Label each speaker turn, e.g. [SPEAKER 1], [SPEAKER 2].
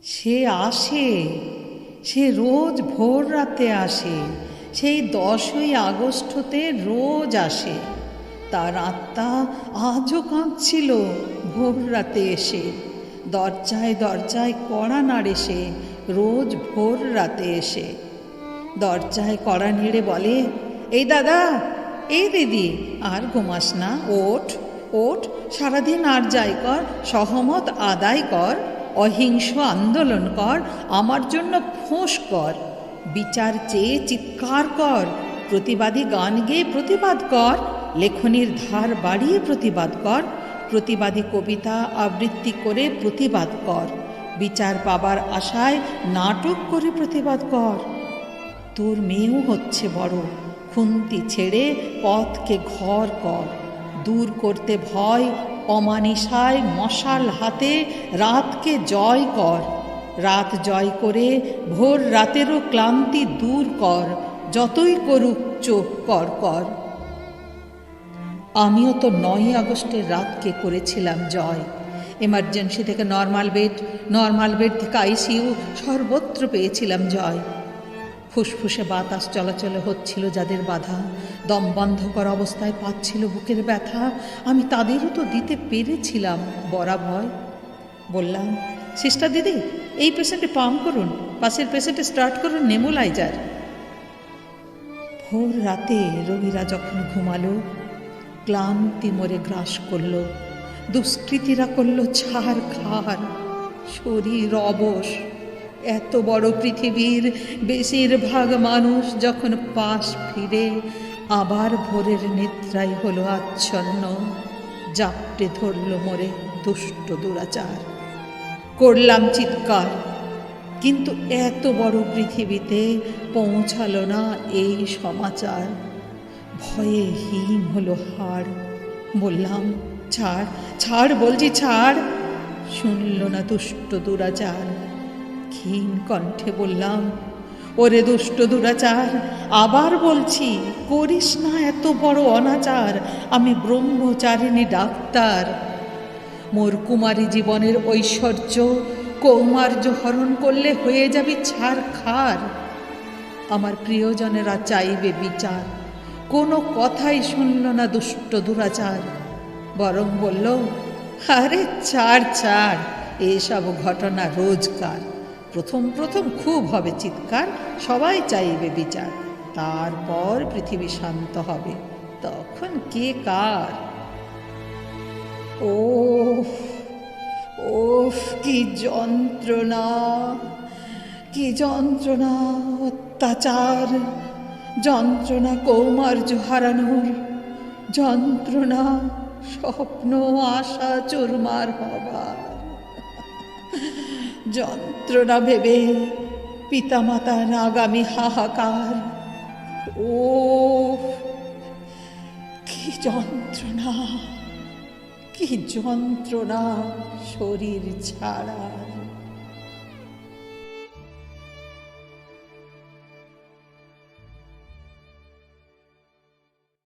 [SPEAKER 1] সে আসে, সে রোজ ভোর রাতে আসে, সেই 10ই আগস্টতে রোজ আসে। তার আত্মা আজও কাঁদছিল ভোর রাতে এসে। দরজায় দরজায় কড়া নাড়ে সে রোজ ভোর রাতে এসে। দরজায় কড়া নেড়ে বলে, এই দাদা, এই দিদি, আর ঘুমাস না, ওঠ ওঠ, সারাদিন আর যাই কর, সহমত আদায় কর, অহিংস আন্দোলন কর, আমার জন্য ফোঁস কর, বিচার চেয়ে চিৎকার কর, প্রতিবাদী গান গেয়ে প্রতিবাদ কর, লেখনীর ধার বাড়িয়ে প্রতিবাদ কর, প্রতিবাদী কবিতা আবৃত্তি করে প্রতিবাদ কর, বিচার পাবার আশায় নাটক করে প্রতিবাদ কর। তোর মেয়েও হচ্ছে বড়, খুন্তি ছেড়ে পথকে ঘর কর, দূর করতে ভয় অমানিসায় মশাল হাতে রাতকে জয় কর, রাত জয় করে ভোর রাতেরও ক্লান্তি দূর কর, যতই করুক চোখ কর কর। আমিও তো 9ই আগস্টের রাতকে করেছিলাম জয়। এমার্জেন্সি থেকে নর্মাল বেড থেকে আইসিইউ, সর্বত্র পেয়েছিলাম জয়। ফুসফুসে বাতাস চলাচলে হচ্ছিল যাদের বাধা, দম বন্ধ করা অবস্থায় পাচ্ছিল বুকের ব্যথা, আমি তাদেরও তো দিতে পেরেছিলাম বরাভয়। বললাম, সিস্টার দিদি, এই পেশেন্টে পাম্প করুন, পাশের পেশেন্টে স্টার্ট করুন নেবুলাইজার। ভোর রাতে রোগীরা যখন ঘুমালো, ক্লান্তি মরে গ্রাস করল, দুষ্কৃতীরা করল ছারখার, শরীর অবশ। এত বড় পৃথিবীর বেশিরভাগ মানুষ যখন পাশ ফিরে আবার ভোরের নিদ্রাই হলো আচ্ছন্ন, জাপটে ধরল মোরে দুষ্ট দুরাচার। করলাম চিৎকার, কিন্তু এত বড় পৃথিবীতে পৌঁছালো না এই সমাচার। ভয়ে হিম হলো হাড়। বললাম, ছাড় ছাড়, বলছি ছাড়। শুনল না দুষ্ট দুরাচার। ক্ষীণ কণ্ঠে বললাম, ওরে দুষ্ট দুরাচার, আবার বলছি, করিস না এত বড় অনাচার। আমি ব্রহ্মচারিণী ডাক্তার। মোর কুমারী জীবনের ঐশ্বর্য কৌমার্য হরণ করলে হয়ে যাবি ছারখার। আমার প্রিয়জনেরা চাইবে বিচার। কোনো কথাই শুনল না দুষ্ট দুরাচার, বরং বলল, আরে ছাড় ছাড়, এসব ঘটনা রোজকার। প্রথম খুব হবে চিৎকার, সবাই চাইবে বিচার, তারপর পৃথিবী শান্ত হবে, তখন কে কার। ওফ ওফ, কি যন্ত্রণা, কি যন্ত্রণা অত্যাচার, যন্ত্রণা কৌমার্য হারানোর, যন্ত্রণা স্বপ্ন আশা চুরমার হবার, যন্ত্রণা ভেবে পিতামাতার আগামী হাহাকার। ও কি যন্ত্রণা, কি যন্ত্রণা শরীর ছাড়ার।